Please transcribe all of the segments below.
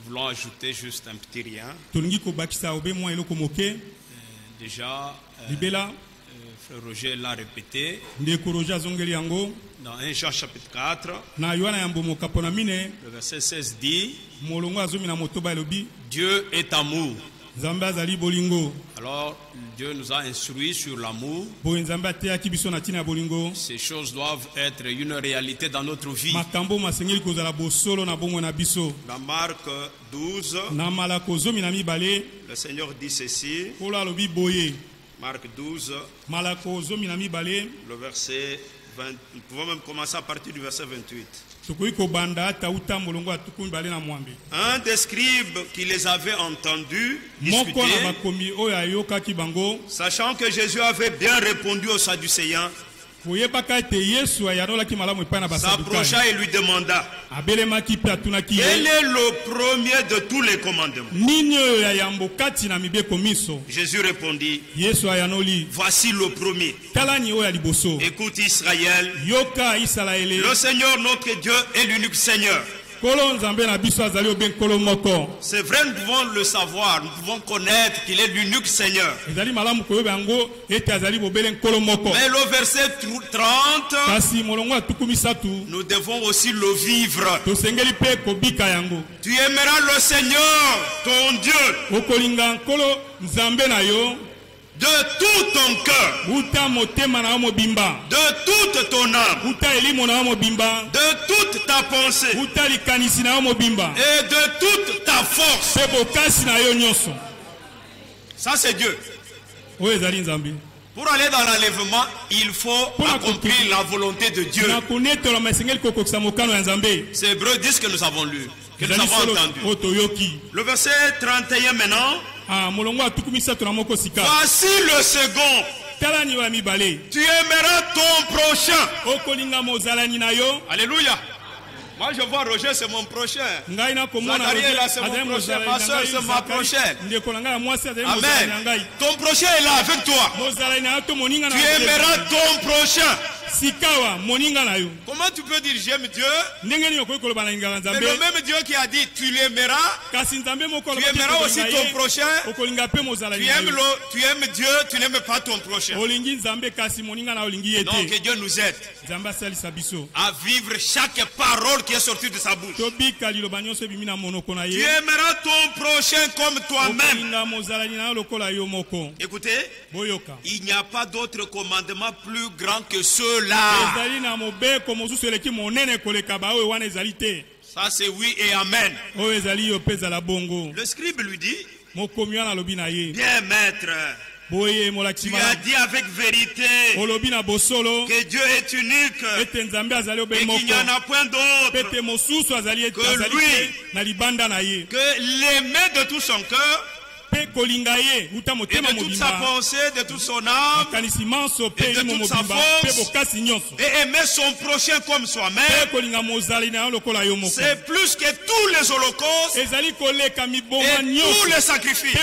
voulons ajouter juste un petit rien. Déjà, Frère Roger l'a répété. Dans 1 Jean chapitre 4, le verset 16 dit Dieu est amour. Alors, Dieu nous a instruits sur l'amour. Ces choses doivent être une réalité dans notre vie. Dans Marc 12, le Seigneur dit ceci. Marc 12, le verset 20. Nous pouvons même commencer à partir du verset 28. Un des scribes qui les avait entendus discuter, sachant que Jésus avait bien répondu aux Sadducéens, s'approcha et lui demanda quel est le premier de tous les commandements. Jésus répondit, voici le premier. Écoute Israël, le Seigneur notre Dieu est l'unique Seigneur. C'est vrai, nous pouvons le savoir, nous pouvons connaître qu'il est l'unique Seigneur. Mais le verset 30, nous devons aussi le vivre. Tu aimeras le Seigneur, ton Dieu, de tout ton cœur, de toute ton âme, de toute ta pensée et de toute ta force. Ça c'est Dieu. Pour aller dans l'enlèvement, il faut accomplir la volonté de Dieu. C'est Hébreux 10 que nous avons lu, que nous avons entendu. Le verset 31 maintenant. Voici le second. Tu aimeras ton prochain. Alléluia. Moi je vois Roger, c'est mon prochain. Zacharie là, c'est mon prochain. Ma soeur, c'est ma prochaine. Amen. Ton prochain est là avec toi. Tu aimeras ton prochain. Comment tu peux dire j'aime Dieu? Mais le même Dieu qui a dit tu l'aimeras, tu aimeras aussi ton prochain. Tu aimes Dieu, tu n'aimes pas ton prochain. Donc que Dieu nous aide à vivre chaque parole qui est sortie de sa bouche. Tu aimeras ton prochain comme toi-même. Écoutez, il n'y a pas d'autre commandement plus grand que ceux-là. Ça c'est oui et amen. Le scribe lui dit, bien maître, tu as dit avec vérité que Dieu est unique et qu'il n'y en a point d'autre que lui, que l'aimer de tout son cœur et de toute sa pensée, de toute son âme et de toute sa force, et aimer son prochain comme soi-même, c'est plus que tous les holocaustes et tous les sacrifices.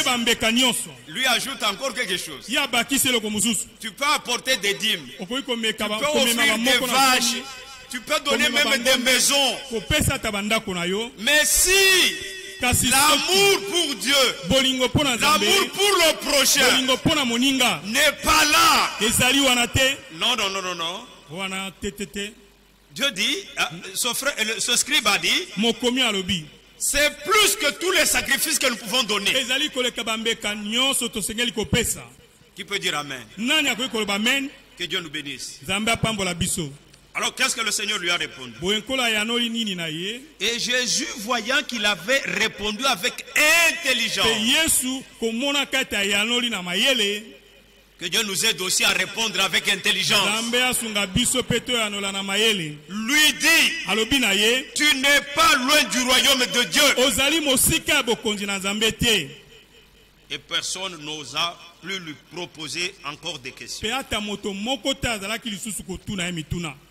Lui ajoute encore quelque chose. Tu peux apporter des dîmes, tu peux offrir des vaches, tu peux donner même des maisons, mais si l'amour pour Dieu, l'amour pour le prochain n'est pas là. Non. Dieu dit, ce scribe a dit, c'est plus que tous les sacrifices que nous pouvons donner. Qui peut dire amen? Que Dieu nous bénisse. Alors qu'est-ce que le Seigneur lui a répondu? Et Jésus, voyant qu'il avait répondu avec intelligence, que Dieu nous aide aussi à répondre avec intelligence, lui dit, tu n'es pas loin du royaume de Dieu. Et personne n'osa plus lui proposer encore des questions.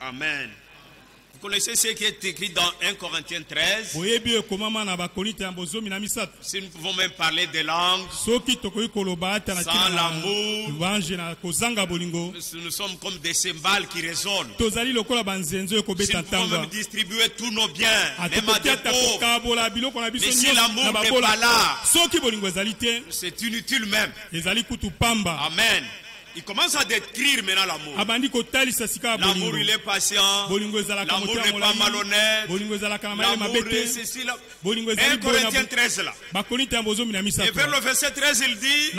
Amen. Vous connaissez ce qui est écrit dans 1 Corinthiens 13. Si nous pouvons même parler des langues, sans l'amour, nous sommes comme des cymbales qui résonnent. Si nous pouvons même distribuer tous nos biens, même à des pauvres, mais si l'amour n'est pas là, c'est inutile même. Amen. Il commence à décrire maintenant l'amour. L'amour, il est patient. L'amour n'est pas malhonnête. L'amour est ceci là. 1 Corinthiens 13 là. Et vers le verset 13, il dit,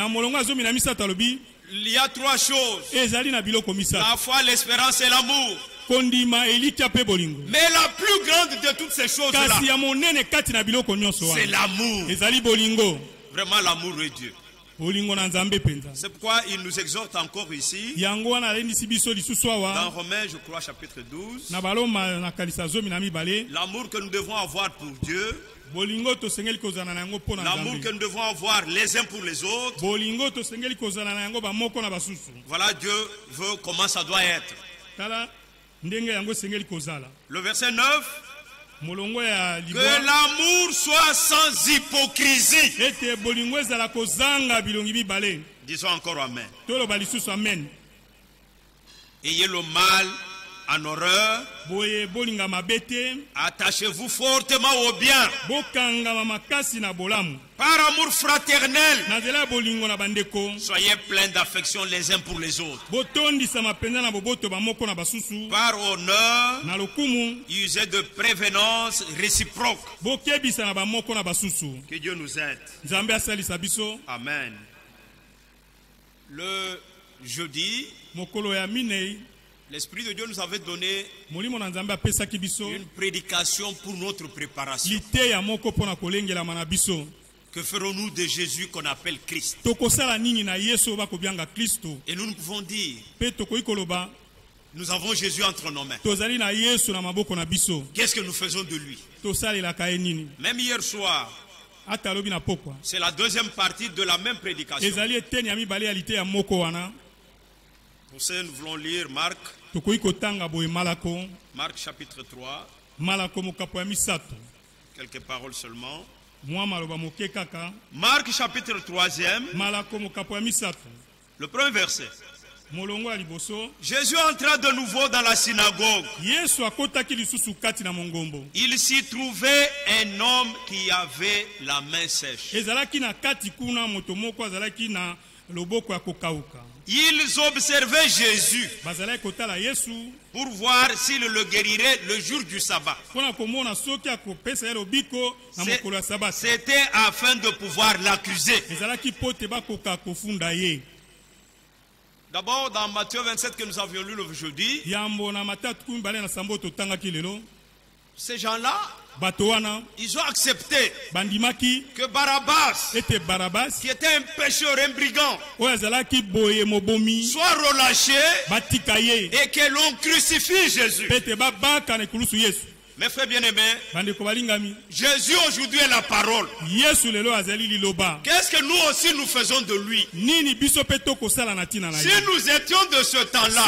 il y a trois choses. La foi, l'espérance et l'amour. Mais la plus grande de toutes ces choses-là, c'est l'amour. Vraiment l'amour de Dieu. C'est pourquoi il nous exhorte encore ici, dans Romains, je crois, chapitre 12, l'amour que nous devons avoir pour Dieu, l'amour que nous devons avoir les uns pour les autres. Voilà, Dieu veut comment ça doit être. Le verset 9, que l'amour soit sans hypocrisie. Disons encore Amen. Ayez le mal en horreur. Attachez-vous fortement au bien. Par amour fraternel, soyez pleins d'affection les uns pour les autres. Par honneur, usez de prévenance réciproque. Que Dieu nous aide. Amen. Le jeudi, l'Esprit de Dieu nous avait donné une prédication pour notre préparation. Que ferons-nous de Jésus qu'on appelle Christ? Et nous pouvons dire, nous avons Jésus entre nos mains. Qu'est-ce que nous faisons de lui? Même hier soir, c'est la deuxième partie de la même prédication. Pour ça, nous voulons lire Marc. Marc chapitre 3. Quelques paroles seulement. Marc chapitre 3e. Le premier verset. Jésus entra de nouveau dans la synagogue. Il s'y trouvait un homme qui avait la main sèche. Ils observaient Jésus pour voir s'il le guérirait le jour du sabbat. C'était afin de pouvoir l'accuser. D'abord dans Matthieu 27 que nous avions lu le jeudi, ces gens-là, ils ont accepté que Barabbas, qui était un pécheur, un brigand, soit relâché et que l'on crucifie Jésus. Mes frères bien-aimés, Jésus aujourd'hui est la parole. Qu'est-ce que nous aussi nous faisons de lui? Si nous étions de ce temps-là,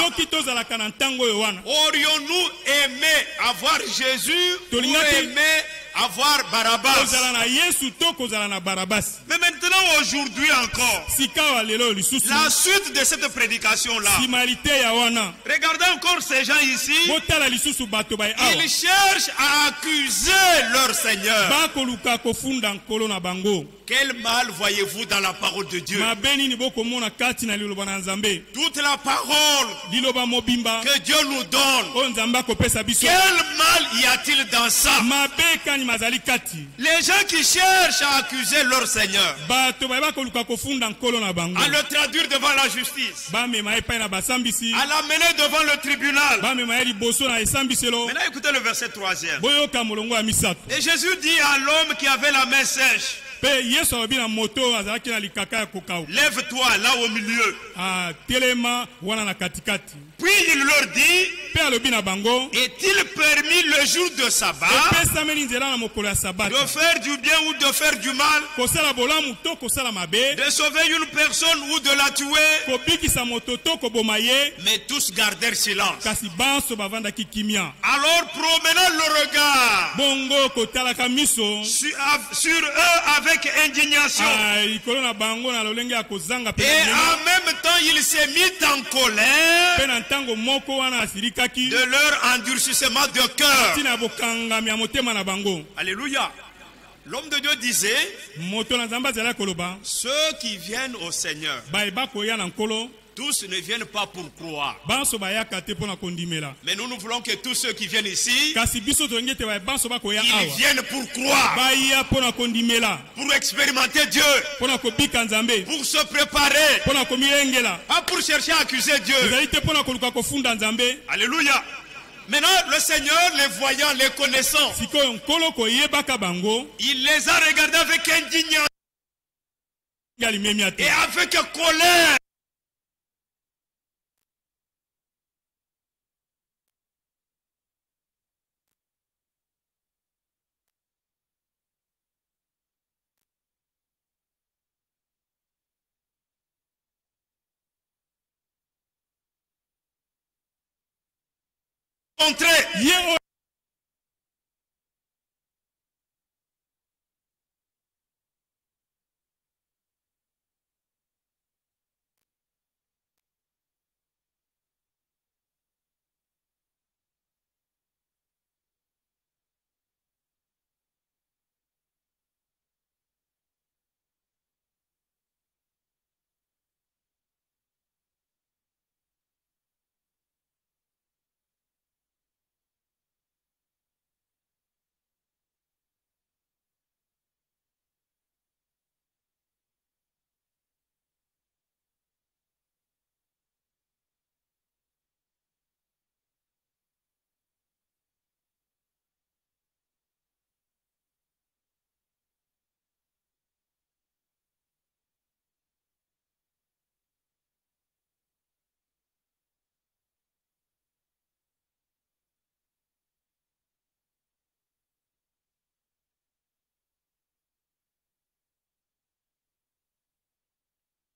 aurions-nous aimé avoir Jésus ou aimé avoir Barabbas? Mais maintenant, aujourd'hui encore, la suite de cette prédication-là, regardez encore ces gens ici, ils cherchent à accuser leur Seigneur. Quel mal voyez-vous dans la parole de Dieu? Toute la parole que Dieu nous donne, quel mal y a-t-il dans ça? Les gens qui cherchent à accuser leur Seigneur, à le traduire devant la justice, à l'amener devant le tribunal. Maintenant écoutez le verset 3e. Et Jésus dit à l'homme qui avait la main sèche, Lève-toi là au milieu. Puis il leur dit, est-il permis le jour de sabbat de faire du bien ou de faire du mal, de sauver une personne ou de la tuer? Mais tous gardèrent silence. Alors promenant le regard sur eux avec indignation, et en même temps il s'est mis en colère de leur endurcissement de cœur. Alléluia. L'homme de Dieu disait, ceux qui viennent au Seigneur, tous ne viennent pas pour croire. Mais nous voulons que tous ceux qui viennent ici, ils viennent pour croire, pour expérimenter Dieu, pour se préparer, pas pour chercher à accuser Dieu. Alléluia. Maintenant, le Seigneur, les voyant, les connaissant, il les a regardés avec indignation et avec colère.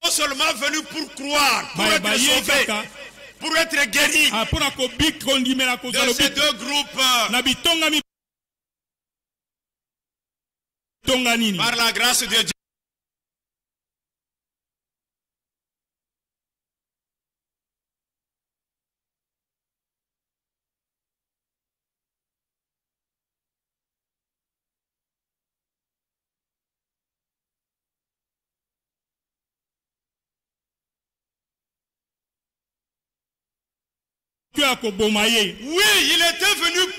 Seulement venu pour croire, pour être sauvé, pour être guéri de ces deux groupes. Par la grâce de Dieu. Oui, il était venu.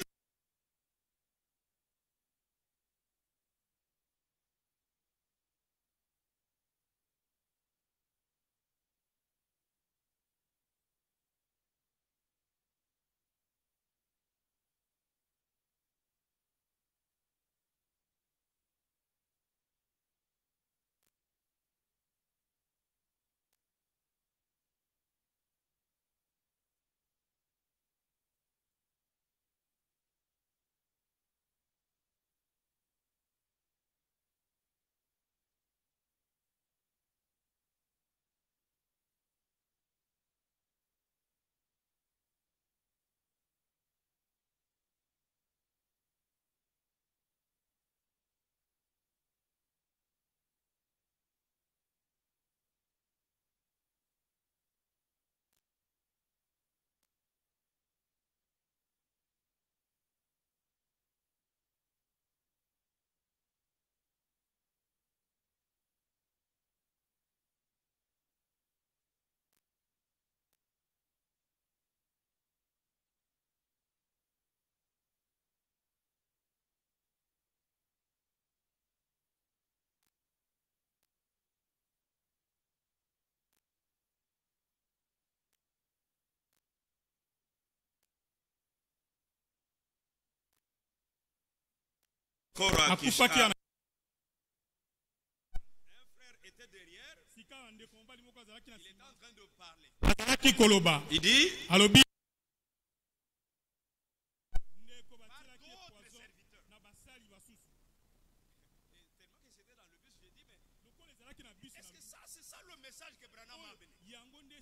en train de parler. Il dit est-ce que ça, c'est ça le message que Branham a amené?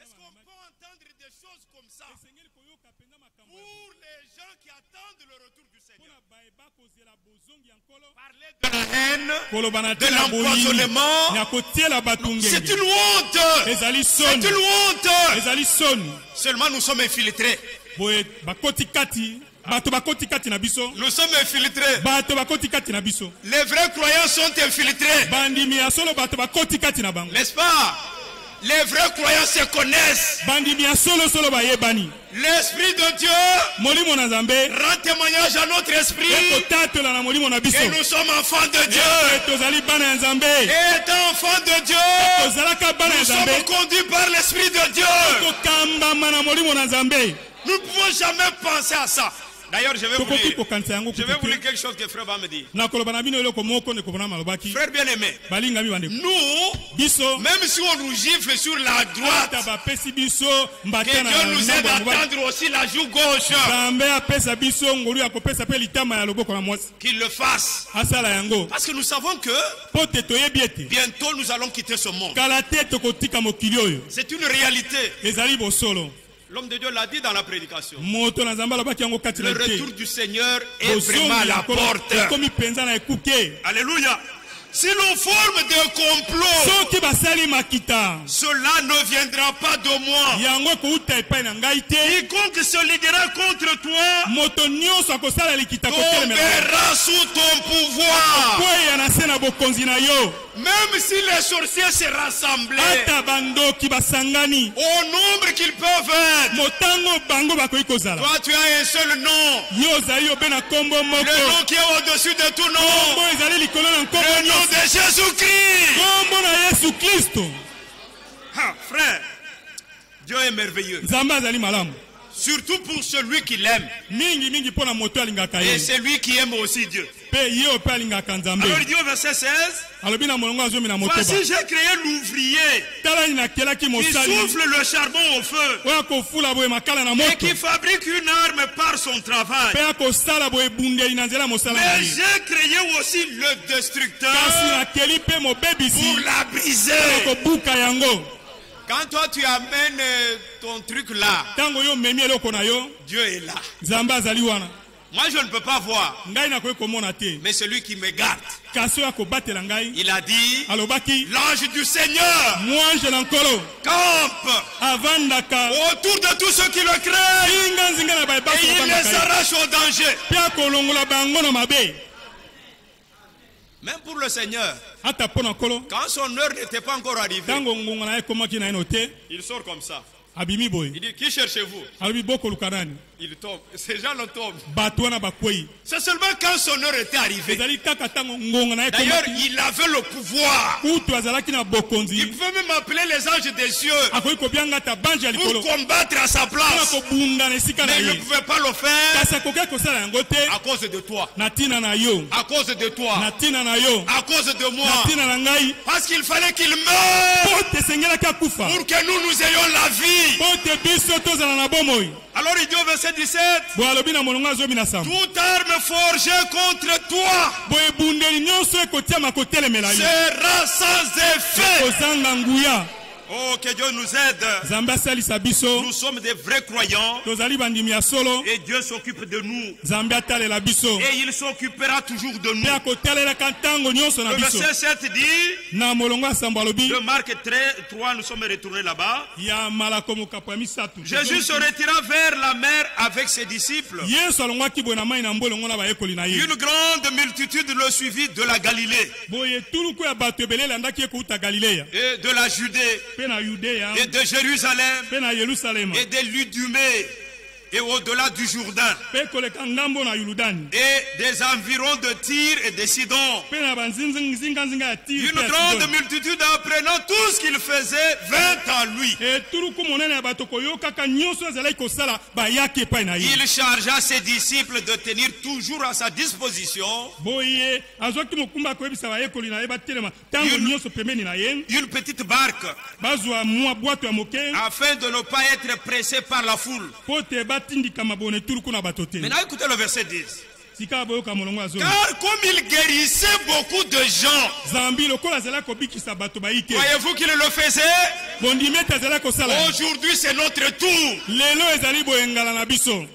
Est-ce qu'on peut entendre des choses comme ça pour les gens qui attendent le retour du Seigneur? Parler de la haine, de l'empoisonnement, c'est une honte. C'est une honte. Seulement nous sommes infiltrés. Nous sommes infiltrés. Les vrais croyants sont infiltrés. N'est-ce pas? Les vrais croyants se connaissent. L'Esprit de Dieu rend témoignage à notre esprit que nous sommes enfants de Dieu. Et étant enfants de Dieu, nous sommes conduits par l'Esprit de Dieu. Nous ne pouvons jamais penser à ça. D'ailleurs, je vais vous lire quelque chose que frère va me dire. Frère bien-aimé, nous, même si on nous gifle sur la droite, que Dieu nous aide à tendre aussi la joue gauche. Qu'il le fasse. Parce que nous savons que bientôt nous allons quitter ce monde. C'est une réalité. L'homme de Dieu l'a dit dans la prédication. Le retour du Seigneur est vraiment à la porte. Alléluia. Si l'on forme des complots, cela ne viendra pas de moi. Quiconque se liguera contre toi tombera sous ton pouvoir. Même si les sorciers se rassemblaient au nombre qu'ils peuvent être, toi tu as un seul nom, le nom qui est au-dessus de tout nom, le nom de Jésus-Christ. Ah, frère, Dieu est merveilleux. Surtout pour celui qui l'aime. Et celui qui aime aussi Dieu. Alors il dit au verset 16, voici j'ai créé l'ouvrier qui souffle le charbon au feu et qui fabrique une arme par son travail. Mais j'ai créé aussi le destructeur pour la briser. Quand toi tu amènes ton truc là, Dieu est là. Moi je ne peux pas voir, mais celui qui me garde, il a dit, l'ange du Seigneur campe autour de tous ceux qui le craignent et il les arrache au danger. Même pour le Seigneur, quand son heure n'était pas encore arrivée, il sort comme ça. Il dit, qui cherchez-vous? Il tombe. Ces gens le tombent. C'est seulement quand son heure était arrivée. D'ailleurs, il avait le pouvoir. Il pouvait même appeler les anges des cieux pour combattre à sa place. Mais il ne pouvait pas le faire à cause de toi. À cause de toi. À cause de moi. Parce qu'il fallait qu'il meure pour que nous ayons la vie. Alors il dit au verset 17, toute arme forgée contre toi sera sans effet. Oh, que Dieu nous aide. Nous sommes des vrais croyants. Et Dieu s'occupe de nous. Et il s'occupera toujours de nous. Le verset 7 dit, de Marc 3, nous sommes retournés là-bas. Jésus se retira vers la mer avec ses disciples. Une grande multitude le suivit de la Galilée et de la Judée et de Jérusalem et de l'Idumée et au-delà du Jourdain, et des environs de Tyr et de Sidon. Une grande multitude, apprenant tout ce qu'il faisait, vint à lui. Il chargea ses disciples de tenir toujours à sa disposition une petite barque, afin de ne pas être pressé par la foule. Maintenant écoutez le verset 10. Car comme il guérissait beaucoup de gens, voyez-vous qu'il le faisait? Aujourd'hui c'est notre tour.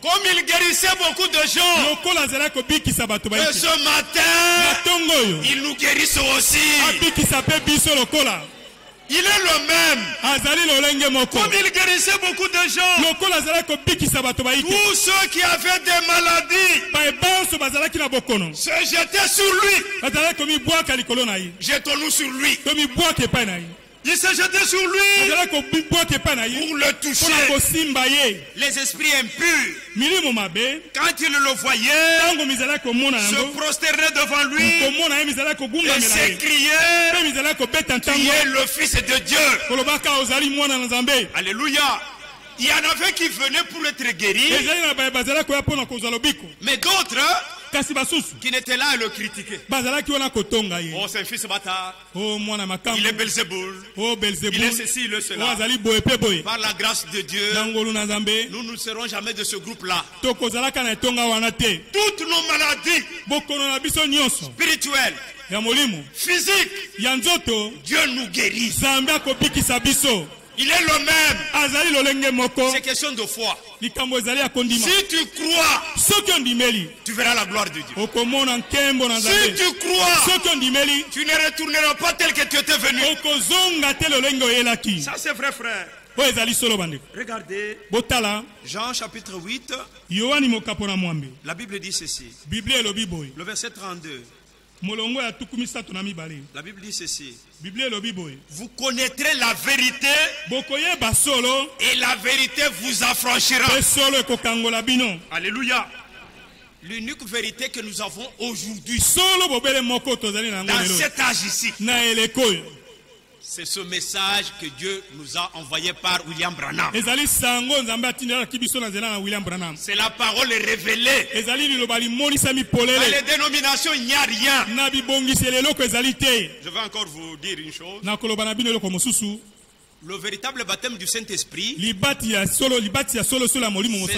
Comme il guérissait beaucoup de gens, et ce matin il nous guérisse aussi. Il est le même. Comme il guérissait beaucoup de gens, tous ceux qui avaient des maladies se jetaient sur lui. Jetons-nous sur lui. Il se jetait sur lui pour le toucher. Les esprits impurs, quand ils le voyaient, se prosternaient devant lui et s'écriaient: tu es le Fils de Dieu. Alléluia. Il y en avait qui venaient pour être guéris, mais d'autres qui n'étaient là à le critiquer. Oh, c'est un fils bâtard. Il est Belzéboul. Il est ceci, il est cela. Par la grâce de Dieu, nous ne serons jamais de ce groupe-là. Toutes nos maladies spirituelles, physiques, Dieu nous guérit. Il est le même. C'est question de foi. Si tu crois, tu verras la gloire de Dieu. Si tu crois, tu ne retourneras pas tel que tu étais venu. Ça c'est vrai, frère. Regardez Jean chapitre 8. La Bible dit ceci. Le verset 32. La Bible dit ceci. Vous connaîtrez la vérité et la vérité vous affranchira. Alléluia. L'unique vérité que nous avons aujourd'hui dans cet âge ici, c'est ce message que Dieu nous a envoyé par William Branham. C'est la parole révélée. Dans les dénominations, il n'y a rien. Je vais encore vous dire une chose. Le véritable baptême du Saint-Esprit, c'est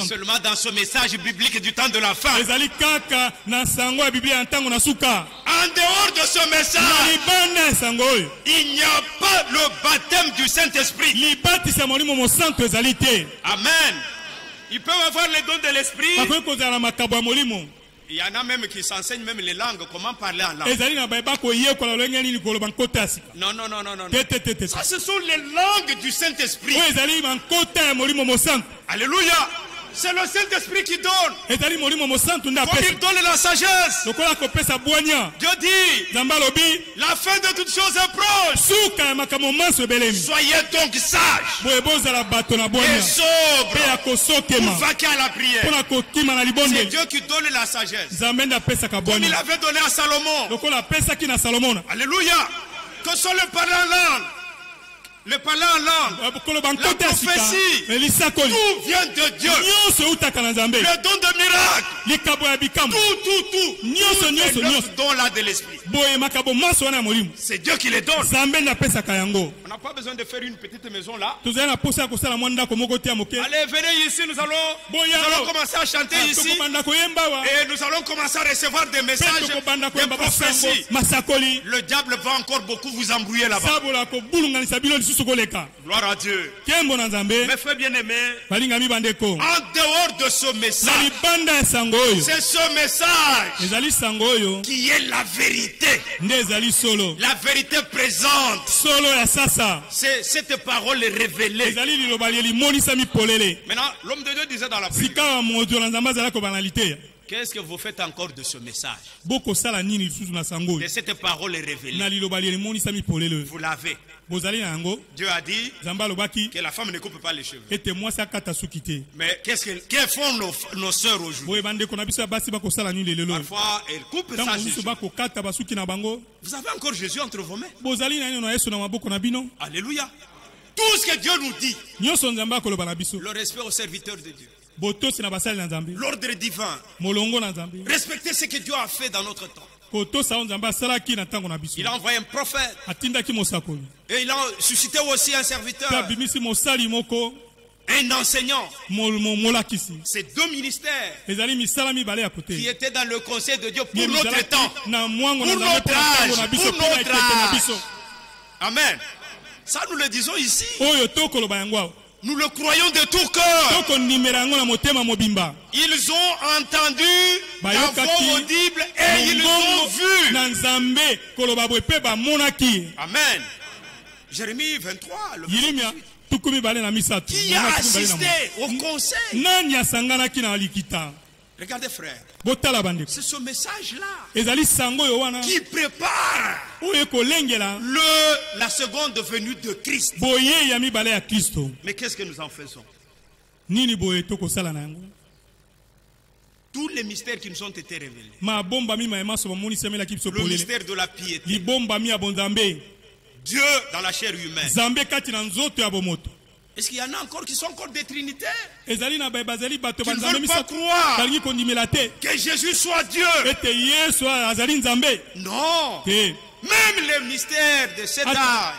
seulement dans ce message biblique du temps de la fin. En dehors de ce message, il n'y a pas le baptême du Saint-Esprit. Amen. Ils peuvent avoir les dons de l'Esprit. Il y en a même qui s'enseignent même les langues, comment parler en langue. Non. Ça, ce sont les langues du Saint-Esprit. Alléluia. C'est le Saint-Esprit qui donne. Comme il donne la sagesse. Dieu dit, la fin de toutes choses est proche. Soyez donc sages et sobres pour vaquer à la prière. C'est Dieu qui donne la sagesse. Comme il avait donné à Salomon. Alléluia. Que soit le parler en langue, le parler en langue, la prophétie, tout vient de Dieu. Le don de miracle, tout. Nous dons là de l'esprit. C'est Dieu qui les donne. On n'a pas besoin de faire une petite maison là. Allez, venez ici, nous allons commencer à chanter ici. Et nous allons commencer à recevoir des messages, des prophéties. Le diable va encore beaucoup vous embrouiller là-bas. Gloire à Dieu. Mes frères bien-aimés, en dehors de ce message, c'est ce message qui est la vérité. La vérité présente. C'est cette parole révélée. Maintenant, l'homme de Dieu disait dans la prière, Qu'est-ce que vous faites encore de ce message? De cette parole révélée. Vous l'avez. Dieu a dit que la femme ne coupe pas les cheveux. Mais que font nos sœurs aujourd'hui? Parfois, elles coupent ça. Vous avez encore Jésus entre vos mains. Alléluia. Tout ce que Dieu nous dit. Le respect aux serviteurs de Dieu. L'ordre divin. Respectez ce que Dieu a fait dans notre temps. Il a envoyé un prophète. Et il a suscité aussi un serviteur. Un enseignant. Ces deux ministères qui étaient dans le conseil de Dieu pour notre temps, pour notre âge, pour notre âge. Amen. Ça, nous le disons ici. Nous le croyons de tout cœur. Ils ont entendu la voix audible et ils ont vu. Amen. Jérémie 23, le verset 18. Qui a assisté au conseil? Regardez frère, c'est ce message-là qui prépare la seconde venue de Christ. Mais qu'est-ce que nous en faisons? Tous les mystères qui nous ont été révélés. Le mystère de la piété. Dieu dans la chair humaine. Est-ce qu'il y en a encore qui sont encore des trinitaires? Qui ne veulent pas croire que Jésus soit Dieu. Non. Même les mystères de cet âge.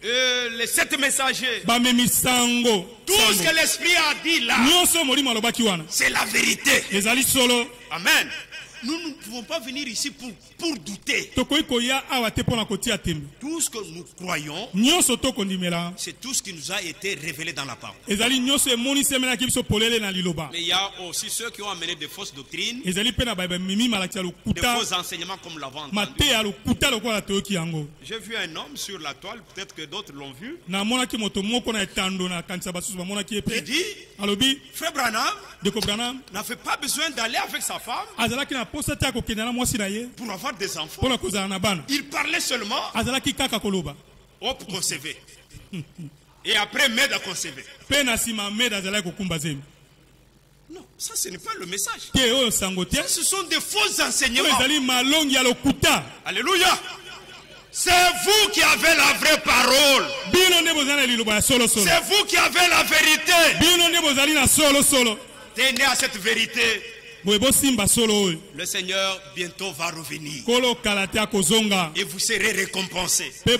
Les 7 messagers. Tout ce que l'Esprit a dit là, c'est la vérité. Amen. Nous ne pouvons pas venir ici pour douter. Tout ce que nous croyons, c'est tout ce qui nous a été révélé dans la parole. Mais il y a aussi ceux qui ont amené de fausses doctrines, de faux enseignements comme l'avant entendu. J'ai vu un homme sur la toile, peut-être que d'autres l'ont vu. Il dit, Frère Branham n'avait pas besoin d'aller avec sa femme pour avoir des enfants. Il parlait seulement hop, concevoir. Et après, m'aide à concevoir. Non, ça ce n'est pas le message. Ça, ce sont des faux enseignements. Alléluia. C'est vous qui avez la vraie parole. C'est vous qui avez la vérité. Tenez à cette vérité. Le Seigneur bientôt va revenir. Et vous serez récompensés. Vous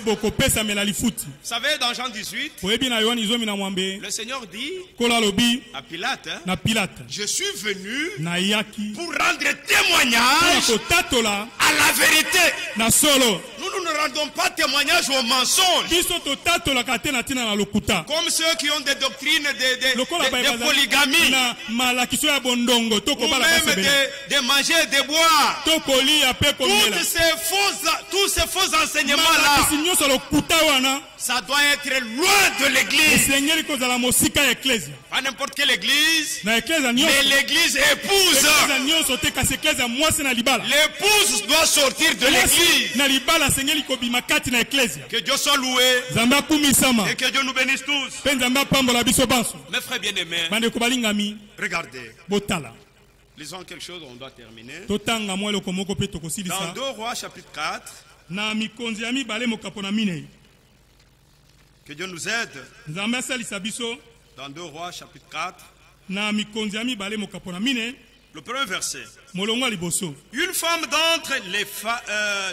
savez, dans Jean 18, le Seigneur dit à Pilate, je suis venu pour rendre témoignage à la vérité. Nous ne rendons pas témoignage aux mensonges. Comme ceux qui ont des doctrines de polygamie. Ou même de manger et de boire. Tous ces faux enseignements-là, ça doit être loin de l'église. Pas n'importe quelle église, mais l'église épouse. L'épouse doit sortir de l'église. Que Dieu soit loué et que Dieu nous bénisse tous. Mes frères bien-aimés, regardez. Lisons quelque chose, on doit terminer. Dans 2 Rois chapitre 4. Que Dieu nous aide. Dans 2 Rois chapitre 4. Le premier verset. Une femme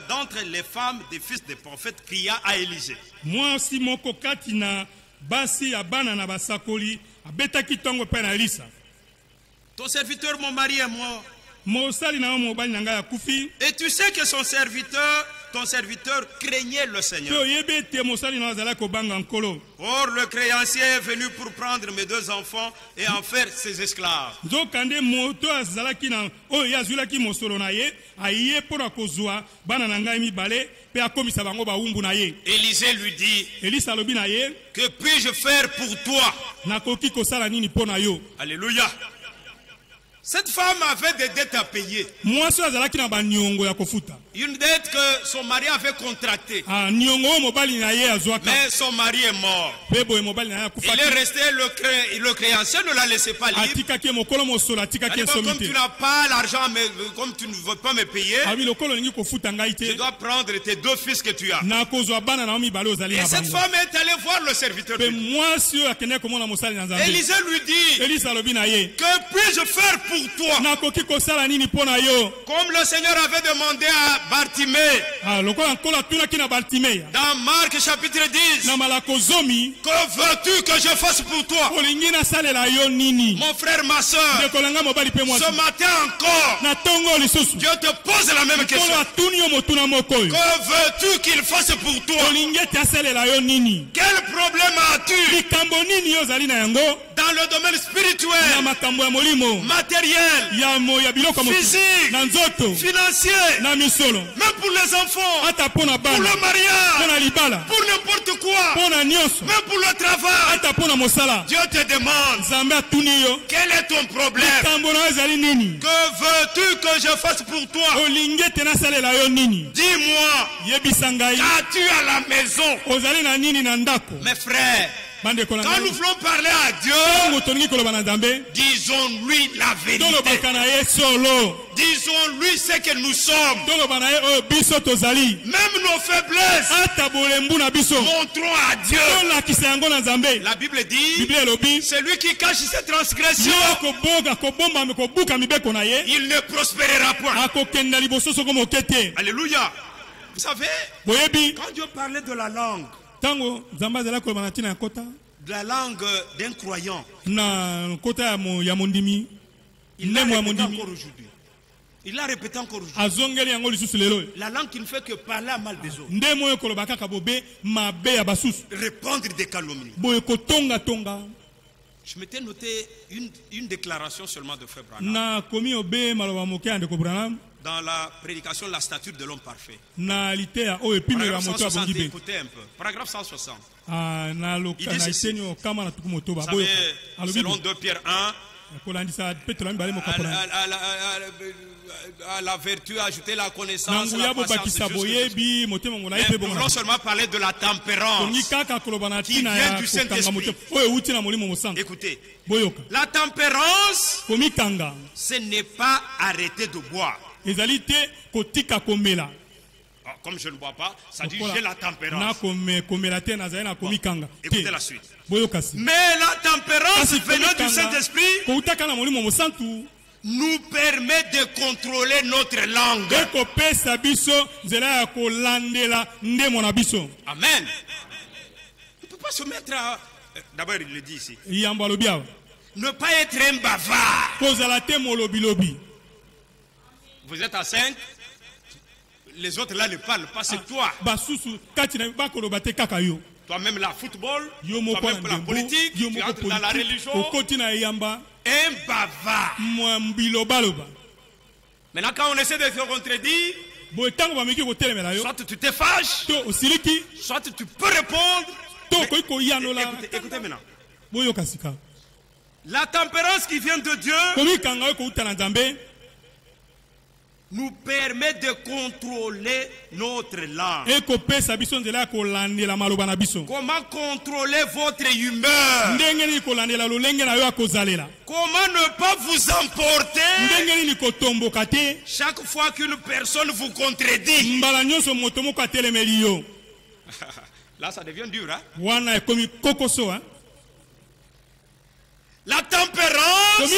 d'entre les femmes des fils des prophètes cria à Élisée. Ton serviteur, mon mari est mort. Et tu sais que ton serviteur craignait le Seigneur. Or, le créancier est venu pour prendre mes 2 enfants et en faire ses esclaves. Élisée lui dit, que puis-je faire pour toi? Alléluia. Cette femme avait des dettes à payer. Une dette que son mari avait contractée. Mais son mari est mort. Il est resté, le créancier ne la laissait pas libre. Comme tu n'as pas l'argent, mais comme tu ne veux pas me payer, je dois prendre tes 2 fils que tu as. Et cette femme est allée voir le serviteur de Dieu. Élisée lui dit, que puis-je faire pour toi? Comme le Seigneur avait demandé à Bartimée dans Marc chapitre 10, que veux-tu que je fasse pour toi? Mon frère, ma soeur, ce matin encore, Dieu te pose la même question. Que veux-tu qu'il fasse pour toi? Quel problème as-tu dans le domaine spirituel, matériel, physique, financier, même pour les enfants, pour le mariage, pour n'importe quoi, même pour le travail? Dieu te demande, quel est ton problème? Que veux-tu que je fasse pour toi? Dis-moi, qu'as-tu à la maison? Mes frères, quand nous voulons parler à Dieu, disons-lui la vérité. Disons-lui ce que nous sommes. Même nos faiblesses, montrons à Dieu. La Bible dit, celui qui cache ses transgressions, il ne prospérera point. Alléluia. Vous savez, quand Dieu parlait de la langue, de la langue d'un croyant, il l'a répété encore aujourd'hui. Il l'a répété encore aujourd'hui. La langue qui ne fait que parler à mal des autres. Répandre des calomnies. Je m'étais noté une déclaration seulement de Frère Branham dans la prédication de la stature de l'homme parfait. Paragraphe 160, écoutez un peu. Paragraphe 160. Il dit ceci. Vous savez, selon 2 Pierre 1, à la vertu, ajouter la connaissance, la patience, mais nous voulons seulement parler de la tempérance qui vient du Saint-Esprit. Écoutez, la tempérance, ce n'est pas arrêter de boire. Comme je ne bois pas, ça dit j'ai la tempérance. Écoutez la suite. Mais la tempérance venant du Saint-Esprit nous permet de contrôler notre langue. Amen. On ne peut pas se mettre à... D'abord, il le dit ici. Ne pas être un bavard. Vous êtes à 5. Les autres là ne parlent pas, c'est toi. Toi-même la football, toi-même la politique, tu entres dans la religion. Un bavard. Maintenant quand on essaie de te contredire, soit tu te fâches, soit tu peux répondre. Écoutez maintenant. La tempérance qui vient de Dieu nous permet de contrôler notre langue. Comment contrôler votre humeur? Comment ne pas vous emporter chaque fois qu'une personne vous contredit? Là, ça devient dur, hein? La tempérance,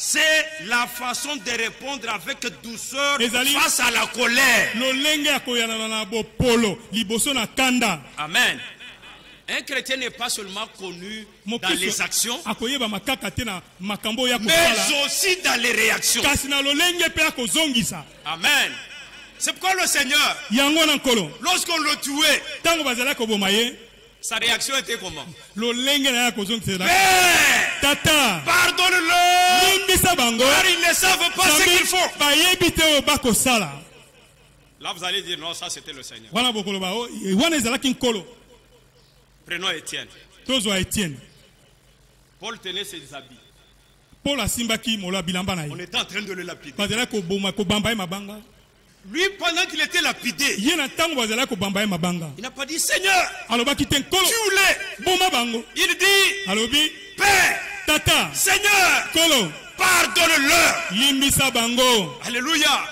c'est la façon de répondre avec douceur face à la colère. Amen. Un chrétien n'est pas seulement connu dans les actions, mais aussi dans les réactions. Amen. C'est pourquoi le Seigneur, lorsqu'on le tuait, sa réaction était comment? Père, pardonne-le, car ils ne savent pas ce qu'ils font. Là vous allez dire non, ça c'était le Seigneur. Prenons Étienne. Paul tenait ses habits. On était en train de le lapider. Lui, pendant qu'il était lapidé, il n'a pas dit Seigneur, tue-les. Il dit Père, Tata, Seigneur, pardonne-leur. Alléluia.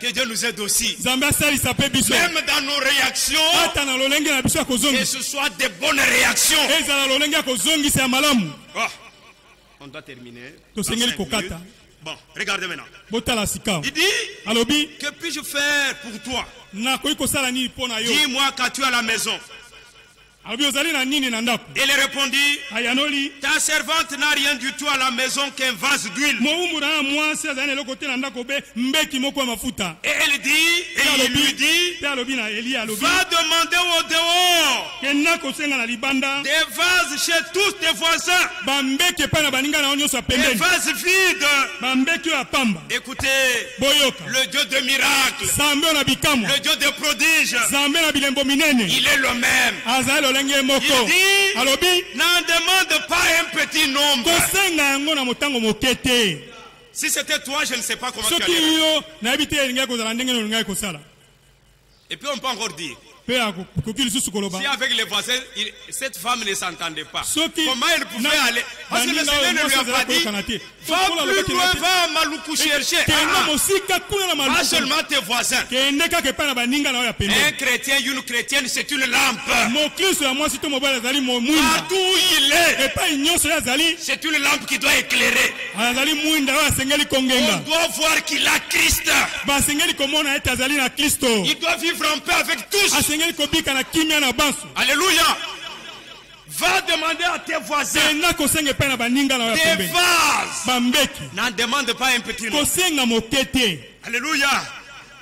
Que Dieu nous aide aussi. Même dans nos réactions, que ce soit des bonnes réactions. Oh, on doit terminer. Bon, regardez maintenant. Il dit, que puis-je faire pour toi? Dis-moi quand tu es à la maison. Elle répondit, ta servante n'a rien du tout à la maison qu'un vase d'huile. Et elle dit, et il lui dit, va demander au dehors des vases chez tous tes voisins, des vases vides. Écoutez, le Dieu de miracles, le Dieu de prodiges, il est le même. Il dit, n'en demande pas un petit nombre. Si c'était toi, je ne sais pas comment tu allais. Et puis on peut encore dire, si avec les voisins, cette femme ne s'entendait pas, comment elle pouvait aller? Parce que le Seigneur ne lui a pas dit, va plus loin, va à Maloukou chercher. Pas seulement tes voisins. Un chrétien, une chrétienne, c'est une lampe. Partout où il est, c'est une lampe qui doit éclairer. On doit voir qu'il a Christ. Il doit vivre en paix avec tous. Alléluia. Va demander à tes voisins des vases. N'en demande pas un petit nom. Alléluia.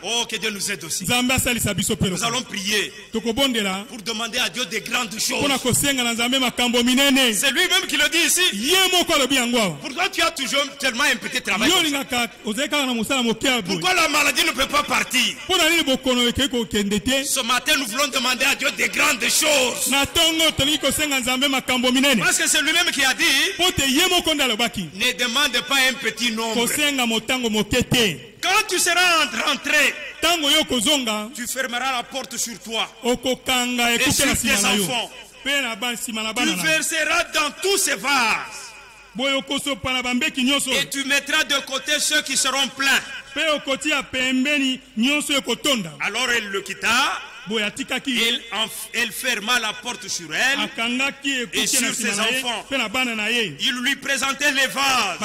Oh, que Dieu nous aide aussi. Nous allons prier pour demander à Dieu des grandes choses. C'est lui-même qui le dit ici. Pourquoi tu as toujours tellement un petit travail? Pourquoi la maladie ne peut pas partir? Ce matin, nous voulons demander à Dieu des grandes choses. Parce que c'est lui-même qui a dit, ne demande pas un petit nombre. Quand tu seras rentré, tu fermeras la porte sur toi et sur tes enfants. Tu verseras dans tous ces vases. Et tu mettras de côté ceux qui seront pleins. Alors elle le quitta. Elle ferma la porte sur elle et sur ses enfants. Il lui présentait les vases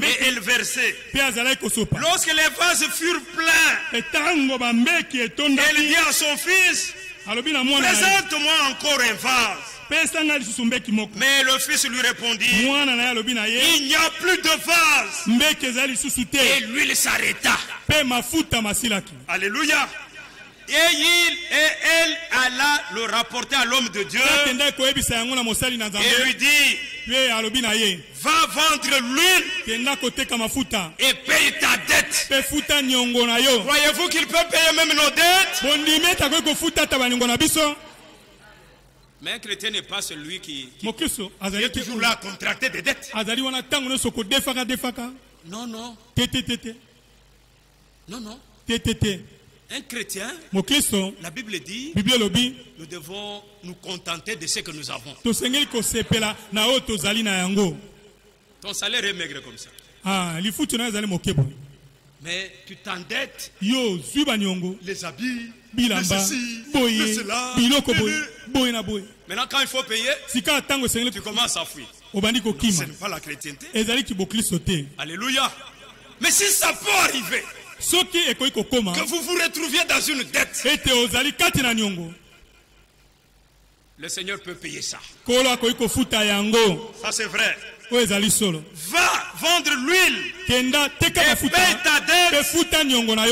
et elle versait. Lorsque les vases furent pleins, elle dit à son fils, présente-moi encore un vase. Mais le fils lui répondit, il n'y a plus de vase. Et l'huile s'arrêta. Alléluia. Et elle alla le rapporter à l'homme de Dieu et lui dit, va vendre l'huile et paye ta dette. Croyez-vous qu'il peut payer même nos dettes? Mais un chrétien n'est pas celui qui est toujours là à contracter des dettes. Non, non. Non, non. Un chrétien, la Bible dit, nous devons nous contenter de ce que nous avons. Ton salaire est maigre comme ça. Mais tu t'endettes, les habits, le ceci, le cela, maintenant quand il faut payer, tu commences à fuir. Ce n'est pas la chrétienté. Alléluia. Mais si ça peut arriver, que vous vous retrouviez dans une dette, le Seigneur peut payer ça. Ça c'est vrai. Va vendre l'huile et paye ta dette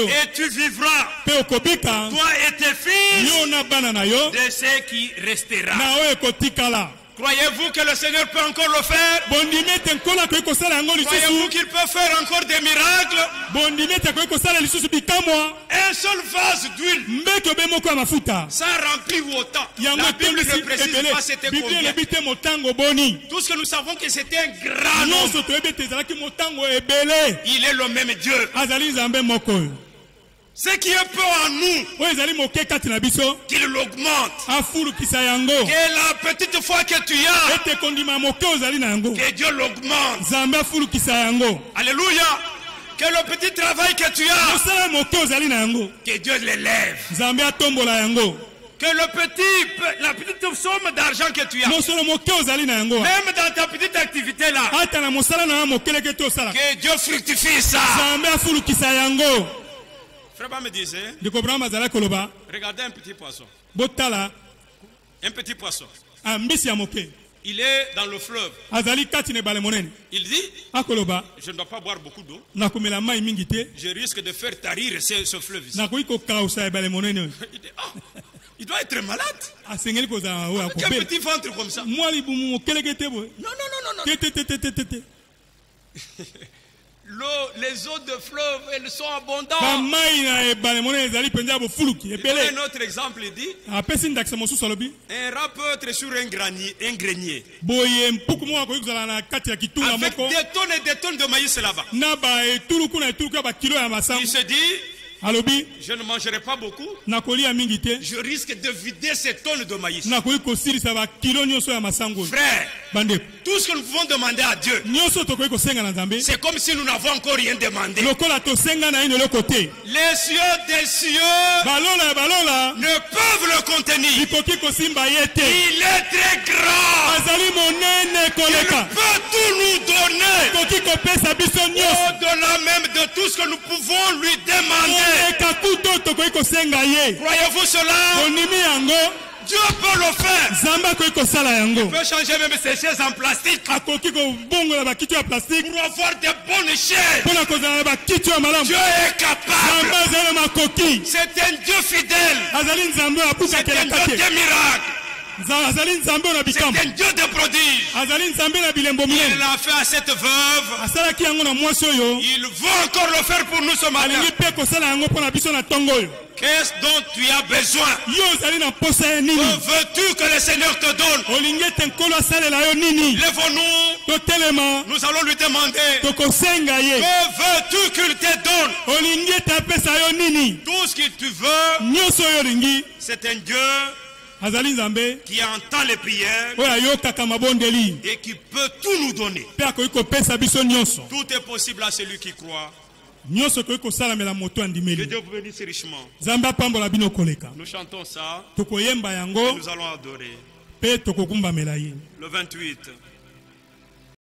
et tu vivras, toi et tes fils, de ce qui restera. Croyez-vous que le Seigneur peut encore le faire? Croyez-vous qu'il peut faire encore des miracles? Un seul vase d'huile, ça remplit autant. La Bible ne précise pas c'était combien. Tout ce que nous savons que c'était un grand nombre. Il est le même Dieu. Ce qui est peu en nous, qu'il l'augmente. Que la petite foi que tu as, que Dieu l'augmente. Alléluia. Que le petit travail que tu as, que Dieu l'élève. Que la petite somme d'argent que tu as, même dans ta petite activité là, que Dieu fructifie ça. Frère me disait, regardez un petit poisson. Un petit poisson. Il est dans le fleuve. Il dit, je ne dois pas boire beaucoup d'eau. Je risque de faire tarir ce fleuve ici. Il dit, il doit être malade. Avec un petit ventre comme ça. Non. L'eau, les eaux de fleuve, elles sont abondantes. Un autre exemple, il dit, un rat peut être sur un grenier. Avec des tonnes et des tonnes de maïs là-bas. Il se dit, je ne mangerai pas beaucoup. Je risque de vider ces tonnes de maïs. Frère, tout ce que nous pouvons demander à Dieu, c'est comme si nous n'avons encore rien demandé. Les cieux des cieux ne peuvent le contenir. Il est très grand. Il peut tout nous donner. Au-delà même de tout ce que nous pouvons lui demander. Croyez-vous cela? Dieu peut le faire. Il peut changer même ses chaises en plastique pour avoir de bonnes chaises. Dieu est capable. C'est un Dieu fidèle. C'est un Dieu de miracles. C'est un Dieu de prodiges. Il l'a fait à cette veuve. Il veut encore le faire pour nous ce matin. Qu'est-ce dont tu as besoin? Que veux-tu que le Seigneur te donne? Lève-nous. Nous allons lui demander. Que veux-tu qu'il te donne? Tout ce que tu veux, c'est un Dieu qui entend les prières et qui peut tout nous donner. Tout est possible à celui qui croit. Que Dieu vous bénisse richement. Nous chantons ça et nous allons adorer. Le 28.